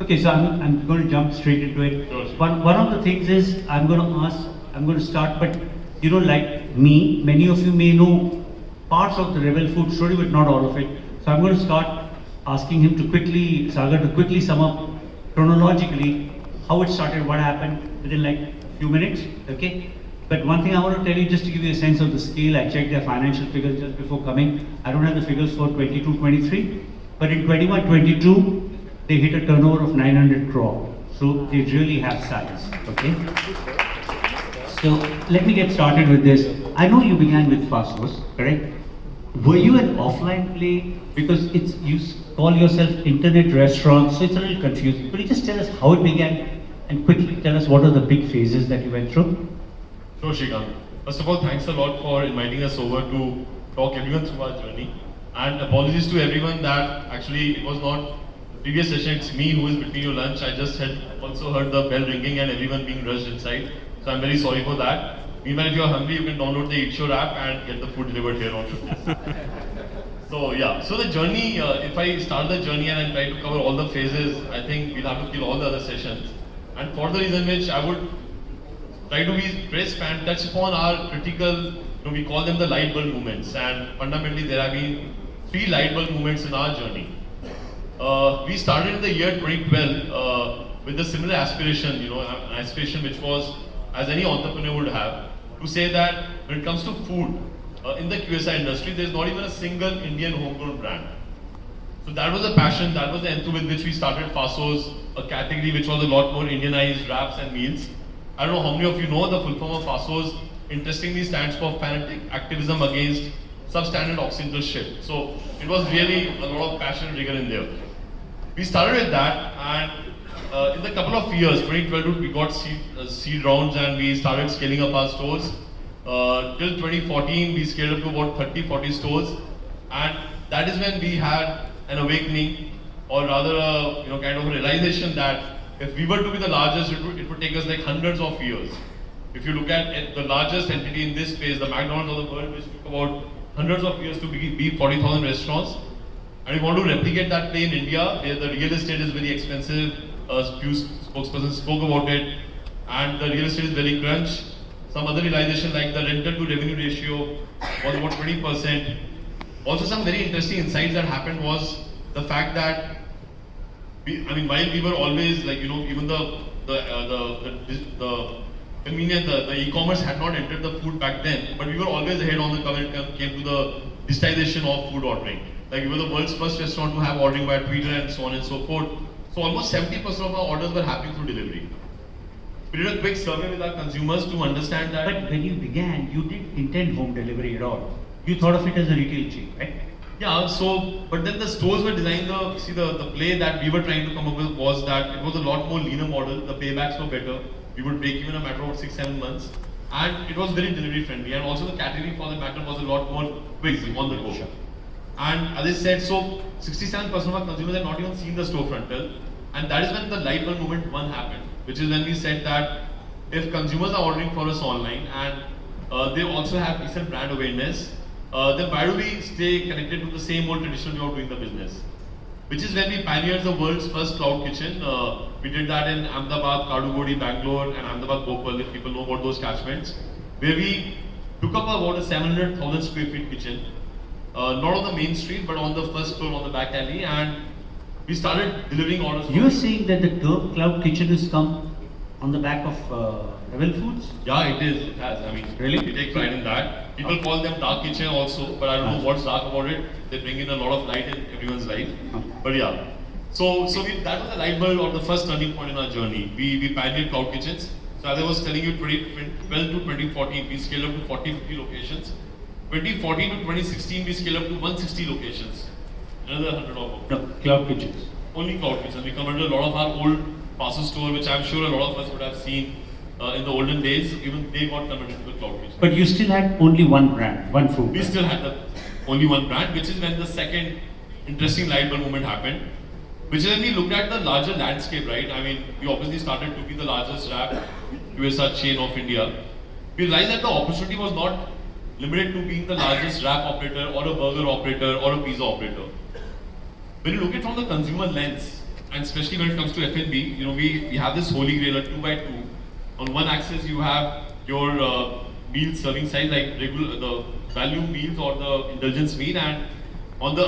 Okay, so I'm going to jump straight into it. Sure. One of the things is I'm going to start, but like me, many of you may know parts of the Rebel Food story, but not all of it. So I'm going to start asking him to quickly, Sagar, to quickly sum up chronologically how it started, what happened within like a few minutes, okay? But one thing I want to tell you, just to give you a sense of the scale, I checked their financial figures just before coming. I don't have the figures for 22-23, but in 21-22, they hit a turnover of 900 crore. So they really have size, okay? So let me get started with this. I know you began with Fassos, correct? Were you an offline play? Because you call yourself internet restaurant, so it's a little confusing. Could you just tell us how it began and quickly tell us what are the big phases that you went through? Sure, Shrikant. First of all, thanks a lot for inviting us over to talk everyone through our journey. And apologies to everyone that actually it was not the previous session, it's me who is between your lunch. I just had also heard the bell ringing and everyone being rushed inside. So I'm very sorry for that. Meanwhile, if you're hungry, you can download the Eat Sure app and get the food delivered here on show. So yeah, so the journey, if I start the journey and I try to cover all the phases, I think we'll have to kill all the other sessions. And for the reason which I would try to be crisp and touch upon our critical, we call them the light bulb moments. And fundamentally, there have been 3 light bulb moments in our journey. We started in the year 2012 with a similar aspiration, an aspiration which was, as any entrepreneur would have, to say that when it comes to food, in the QSR industry, there's not even a single Indian homegrown brand. So that was the passion, that was the enthusiasm with which we started Fassos, a category which was a lot more Indianized wraps and meals. I don't know how many of you know the full form of Fassos, interestingly stands for Fanatic Activism Against Substandard Occidental Shit. So it was really a lot of passion and rigor in there. We started with that, and in the couple of years, 2012, we got seed rounds and we started scaling up our stores. Till 2014, we scaled up to about 30-40 stores, and that is when we had an awakening, or rather kind of a realization that if we were to be the largest, it would take us like hundreds of years. If you look at the largest entity in this space, the McDonald's of the world, which took about hundreds of years to be 40,000 restaurants, and we want to replicate that play in India, where the real estate is very expensive. A few spokespersons spoke about it, and the real estate is very crunch. Some other realization like the rental to revenue ratio was about 20%. Also, some very interesting insights that happened was the fact that while we were always like even the convenience, the e-commerce had not entered the food back then, but we were always ahead on the curve when it came to the digitization of food ordering. Like we were the world's first restaurant to have ordering by Twitter and so on and so forth. So almost 70% of our orders were happening through delivery. We did a quick survey with our consumers to understand that. But when you began, you didn't intend home delivery at all. You thought of it as a retail chain, right? Yeah, but then the stores were designed, the play that we were trying to come up with was that it was a lot more leaner model, the paybacks were better, we would break even a matter of 6-7 months, and it was very delivery friendly, and also the category for the matter was a lot more quick on the go. Sure. And as I said, so 67% of our consumers had not even seen the storefront till, and that is when the light bulb moment 1 happened, which is when we said that if consumers are ordering for us online and they also have decent brand awareness, then why do we stay connected to the same old traditional way of doing the business? Which is when we pioneered the world's first cloud kitchen. We did that in Ahmedabad, Kadugodi, Bangalore, and Ahmedabad, Bhopal, if people know about those catchments, where we took up about a 700,000 square feet kitchen, not on the main street, but on the first floor on the back alley, and we started delivering orders. You're saying that the term cloud kitchen has come on the back of Rebel Foods? Yeah, it is. It has. Really? We take pride in that. People call them dark kitchen also, but I don't know what's dark about it. They bring in a lot of light in everyone's life. But yeah. So that was the light bulb or the first turning point in our journey. We pioneered cloud kitchens. So as I was telling you, 2012 to 2014, we scaled up to 40-50 locations. 2014 to 2016, we scaled up to 160 locations. Another 100 of them. No, cloud kitchens. Only cloud kitchens. We converted a lot of our old Fassos store, which I'm sure a lot of us would have seen in the olden days. Even they got converted to the cloud kitchen. But you still had only one brand, one food We brand. still had only one brand, which is when the second interesting light bulb moment happened. Which is when we looked at the larger landscape, right? We obviously started to be the largest wrap QSR chain of India. We realized that the opportunity was not limited to being the largest wrap operator or a burger operator or a pizza operator. When you look at it from the consumer lens, and especially when it comes to F&B, you know, we have this holy grail, a 2x2. On one axis, you have your meal serving size, like regular the value meals or the indulgence meal, and on the